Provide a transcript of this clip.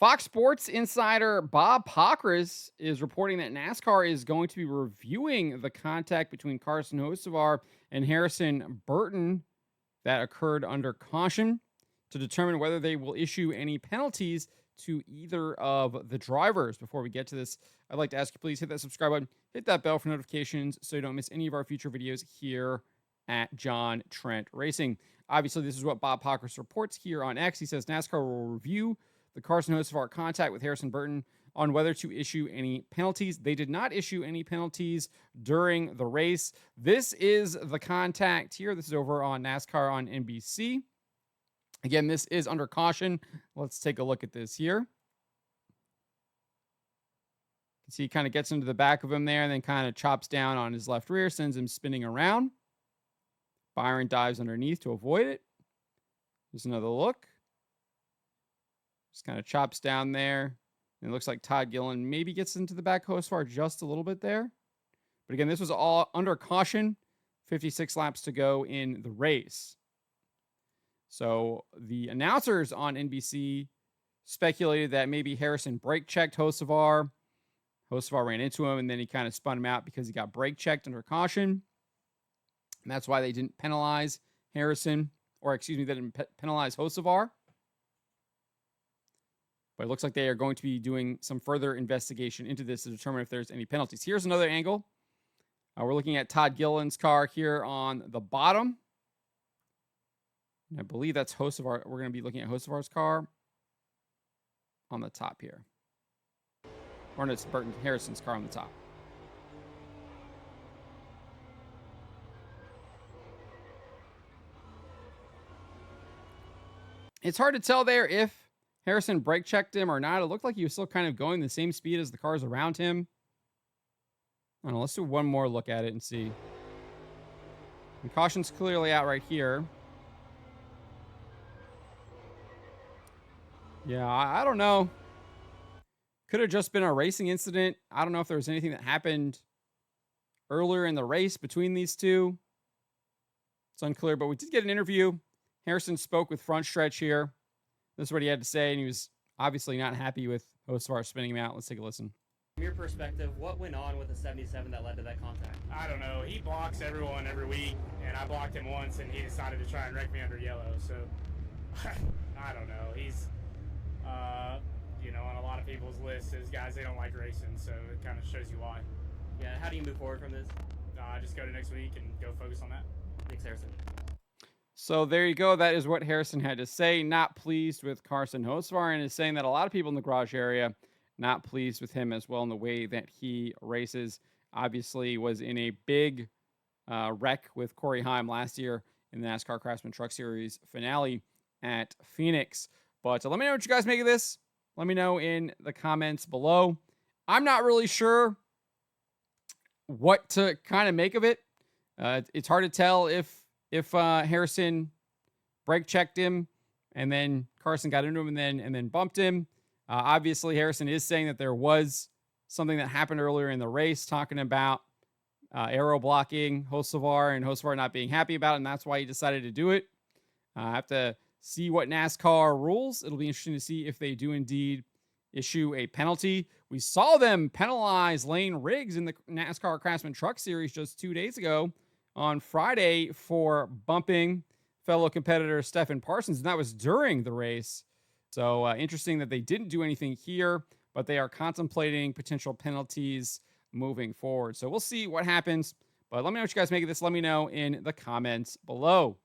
Fox Sports insider Bob Pockrass is reporting that NASCAR is going to be reviewing the contact between Carson Hocevar and Harrison Burton that occurred under caution to determine whether they will issue any penalties to either of the drivers. Before we get to this, I'd like to ask you, please hit that subscribe button, hit that bell for notifications so you don't miss any of our future videos here at John Trent Racing. Obviously, this is what Bob Pockrass reports here on X. He says NASCAR will review the Carson Hocevar contact with Harrison Burton on whether to issue any penalties. They did not issue any penalties during the race. This is the contact here. This is over on NASCAR on NBC. Again, this is under caution. Let's take a look at this here. You can see he kind of gets into the back of him there and then kind of chops down on his left rear, sends him spinning around. Byron dives underneath to avoid it. Here's another look. Just kind of chops down there. And it looks like Todd Gillen maybe gets into the back Hocevar just a little bit there. But again, this was all under caution. 56 laps to go in the race. So the announcers on NBC speculated that maybe Harrison brake checked Hocevar. Hocevar ran into him, and then he kind of spun him out because he got brake checked under caution. And that's why they didn't penalize Harrison, or excuse me, they didn't penalize Hocevar. But it looks like they are going to be doing some further investigation into this to determine if there's any penalties. Here's another angle. We're looking at Todd Gillen's car here on the bottom. And I believe that's Hocevar. We're going to be looking at Hocevar's car on the top here. Or no, it's Burton Harrison's car on the top. It's hard to tell there if Harrison brake checked him or not. It looked like he was still kind of going the same speed as the cars around him. I don't know. Let's do one more look at it and see. And caution's clearly out right here. Yeah, I don't know. Could have just been a racing incident. I don't know if there was anything that happened earlier in the race between these two. It's unclear, but we did get an interview. Harrison spoke with Front Stretch here. This is what he had to say, and he was obviously not happy with Hocevar spinning him out. Let's take a listen. From your perspective, what went on with the 77 that led to that contact? I don't know. He blocks everyone every week, and I blocked him once, and he decided to try and wreck me under yellow. So, I don't know. He's, on a lot of people's lists as guys they don't like racing, so it kind of shows you why. Yeah, how do you move forward from this? Just go to next week and go focus on that. Thanks, Harrison. So there you go. That is what Harrison had to say. Not pleased with Carson Hocevar, and is saying that a lot of people in the garage area not pleased with him as well in the way that he races. Obviously was in a big wreck with Corey Heim last year in the NASCAR Craftsman Truck Series finale at Phoenix. But let me know what you guys make of this. Let me know in the comments below. I'm not really sure what to kind of make of it. It's hard to tell if Harrison brake checked him and then Carson got into him and then bumped him. Obviously, Harrison is saying that there was something that happened earlier in the race talking about aero blocking Hocevar and Hocevar not being happy about it, and that's why he decided to do it. I have to see what NASCAR rules. It'll be interesting to see if they do indeed issue a penalty. We saw them penalize Lane Riggs in the NASCAR Craftsman Truck Series just 2 days ago on Friday for bumping fellow competitor Stephen Parsons, and that was during the race. So interesting that they didn't do anything here, but they are contemplating potential penalties moving forward. So we'll see what happens, but let me know what you guys make of this. Let me know in the comments below.